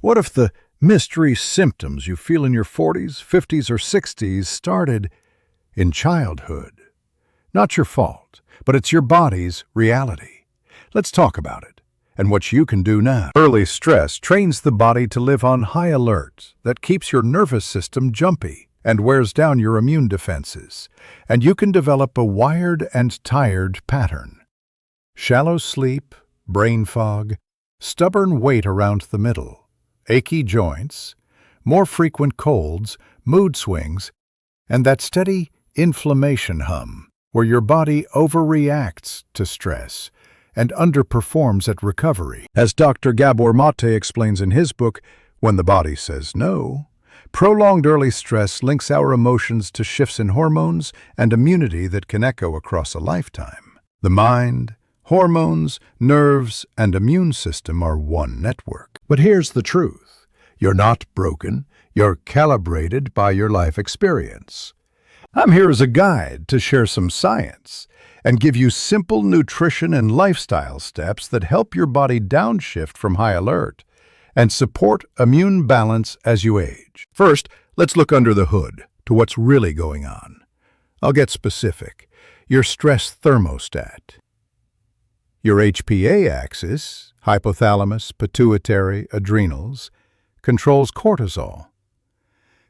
What if the mystery symptoms you feel in your 40s, 50s, or 60s started in childhood? Not your fault, but it's your body's reality. Let's talk about it and what you can do now. Early stress trains the body to live on high alert that keeps your nervous system jumpy and wears down your immune defenses, and you can develop a wired and tired pattern. Shallow sleep, brain fog, stubborn weight around the middle, achy joints, more frequent colds, mood swings, and that steady inflammation hum where your body overreacts to stress and underperforms at recovery. As Dr. Gabor Maté explains in his book, When the Body Says No, prolonged early stress links our emotions to shifts in hormones and immunity that can echo across a lifetime. The mind, hormones, nerves, and immune system are one network. But here's the truth. You're not broken. You're calibrated by your life experience. I'm here as a guide to share some science and give you simple nutrition and lifestyle steps that help your body downshift from high alert and support immune balance as you age. First, let's look under the hood to what's really going on. I'll get specific. Your stress thermostat. Your HPA axis, hypothalamus, pituitary, adrenals, controls cortisol.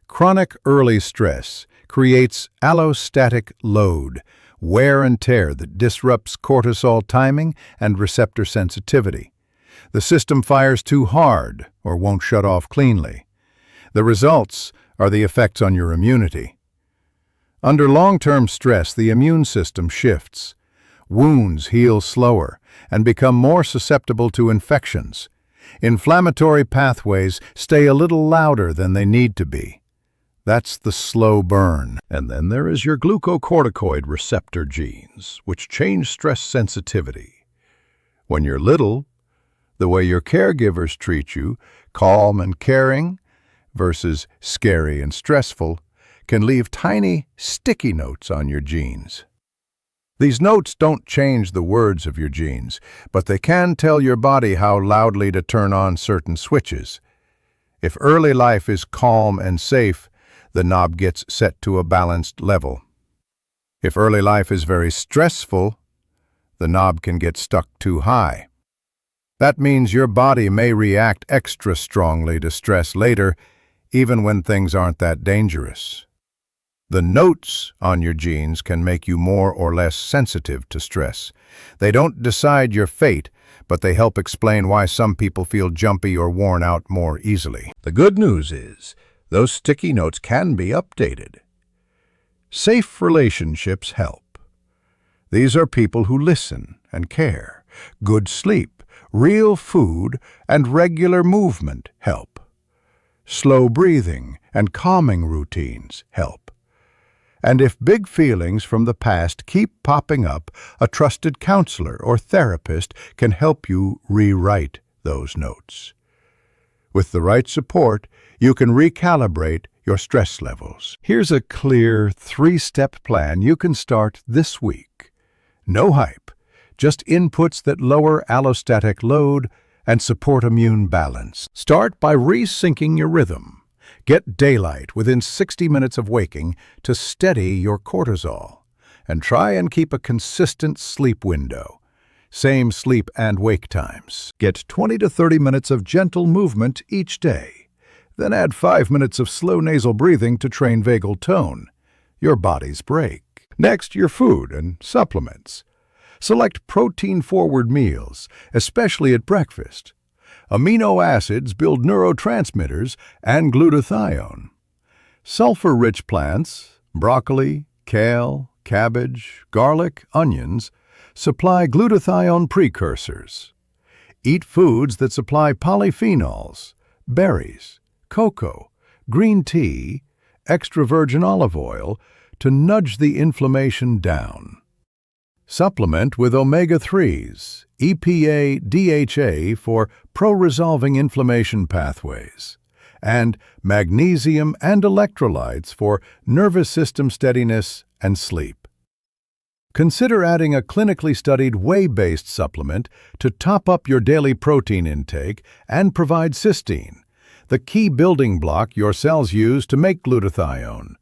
Chronic early stress creates allostatic load, wear and tear that disrupts cortisol timing and receptor sensitivity. The system fires too hard or won't shut off cleanly. The results are the effects on your immunity. Under long-term stress, the immune system shifts. Wounds heal slower and become more susceptible to infections. Inflammatory pathways stay a little louder than they need to be. That's the slow burn. And then there is your glucocorticoid receptor genes, which change stress sensitivity. When you're little, the way your caregivers treat you, calm and caring versus scary and stressful, can leave tiny, sticky notes on your genes. These notes don't change the words of your genes, but they can tell your body how loudly to turn on certain switches. If early life is calm and safe, the knob gets set to a balanced level. If early life is very stressful, the knob can get stuck too high. That means your body may react extra strongly to stress later, even when things aren't that dangerous. The notes on your genes can make you more or less sensitive to stress. They don't decide your fate, but they help explain why some people feel jumpy or worn out more easily. The good news is, those sticky notes can be updated. Safe relationships help. These are people who listen and care. Good sleep, real food, and regular movement help. Slow breathing and calming routines help. And if big feelings from the past keep popping up, a trusted counselor or therapist can help you rewrite those notes. With the right support, you can recalibrate your stress levels. Here's a clear 3-step plan you can start this week. No hype, just inputs that lower allostatic load and support immune balance. Start by resyncing your rhythm. Get daylight within 60 minutes of waking to steady your cortisol. And try and keep a consistent sleep window. Same sleep and wake times. Get 20 to 30 minutes of gentle movement each day. Then add 5 minutes of slow nasal breathing to train vagal tone, your body's break. Next, your food and supplements. Select protein-forward meals, especially at breakfast. Amino acids build neurotransmitters and glutathione. Sulfur-rich plants, broccoli, kale, cabbage, garlic, onions, supply glutathione precursors. Eat foods that supply polyphenols, berries, cocoa, green tea, extra virgin olive oil to nudge the inflammation down. Supplement with omega-3s, EPA, DHA for pro-resolving inflammation pathways, and magnesium and electrolytes for nervous system steadiness and sleep. Consider adding a clinically studied whey-based supplement to top up your daily protein intake and provide cysteine, the key building block your cells use to make glutathione,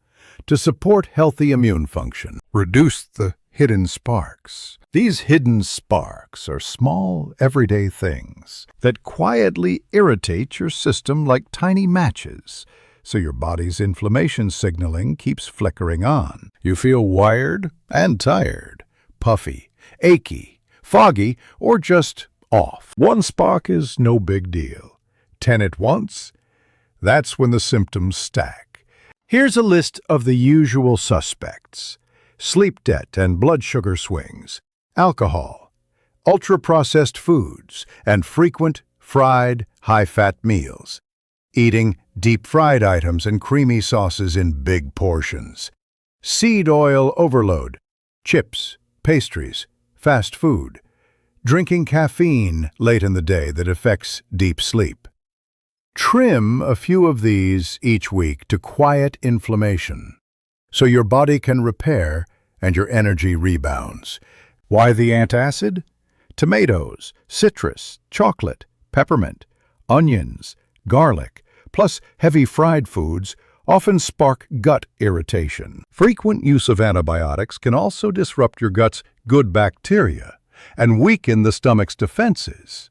to support healthy immune function. Reduce the hidden sparks. These hidden sparks are small, everyday things that quietly irritate your system like tiny matches, so your body's inflammation signaling keeps flickering on. You feel wired and tired, puffy, achy, foggy, or just off. One spark is no big deal. 10 at once? That's when the symptoms stack. Here's a list of the usual suspects: sleep debt and blood sugar swings, alcohol, ultra-processed foods, and frequent fried, high-fat meals, eating deep-fried items and creamy sauces in big portions, seed oil overload, chips, pastries, fast food, drinking caffeine late in the day that affects deep sleep. Trim a few of these each week to quiet inflammation, so your body can repair and your energy rebounds. Why the antacid? Tomatoes, citrus, chocolate, peppermint, onions, garlic, plus heavy fried foods often spark gut irritation. Frequent use of antibiotics can also disrupt your gut's good bacteria and weaken the stomach's defenses.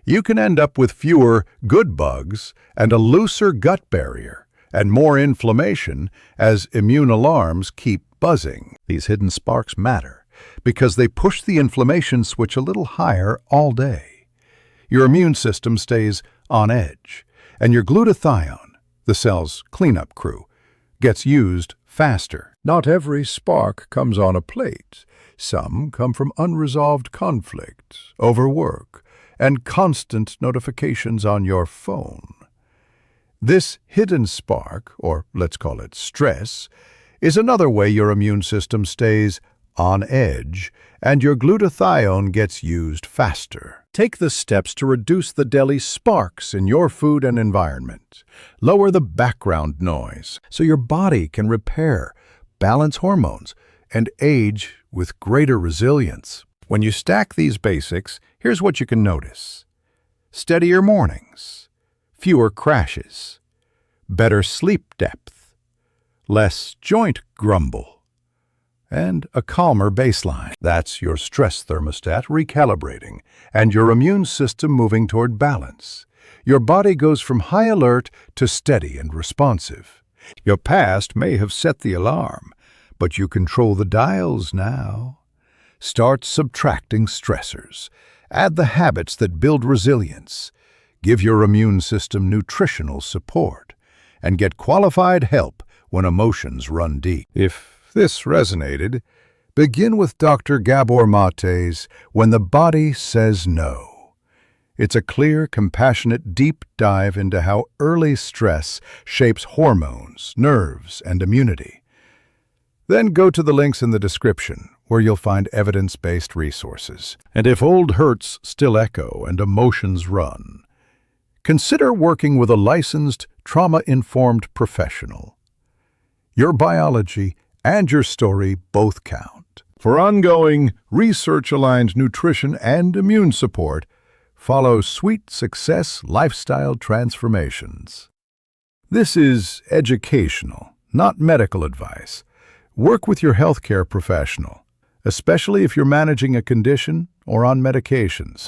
You can end up with fewer good bugs and a looser gut barrier and more inflammation as immune alarms keep buzzing. These hidden sparks matter because they push the inflammation switch a little higher all day. Your immune system stays on edge, and your glutathione, the cell's cleanup crew, gets used faster. Not every spark comes on a plate. Some come from unresolved conflict, overwork, and constant notifications on your phone. This hidden spark, or let's call it stress, is another way your immune system stays on edge and your glutathione gets used faster. Take the steps to reduce the daily sparks in your food and environment. Lower the background noise so your body can repair, balance hormones, and age with greater resilience. When you stack these basics, here's what you can notice: steadier mornings, fewer crashes, better sleep depth, less joint grumble, and a calmer baseline. That's your stress thermostat recalibrating and your immune system moving toward balance. Your body goes from high alert to steady and responsive. Your past may have set the alarm, but you control the dials now. Start subtracting stressors. Add the habits that build resilience. Give your immune system nutritional support. And get qualified help when emotions run deep. If this resonated, begin with Dr. Gabor Maté's When the Body Says No. It's a clear, compassionate, deep dive into how early stress shapes hormones, nerves, and immunity. Then go to the links in the description, where you'll find evidence-based resources. And if old hurts still echo and emotions run, consider working with a licensed, trauma-informed professional. Your biology and your story both count. For ongoing, research-aligned nutrition and immune support, follow Sweet Success Lifestyle Transformations. This is educational, not medical advice. Work with your healthcare professional, especially if you're managing a condition or on medications.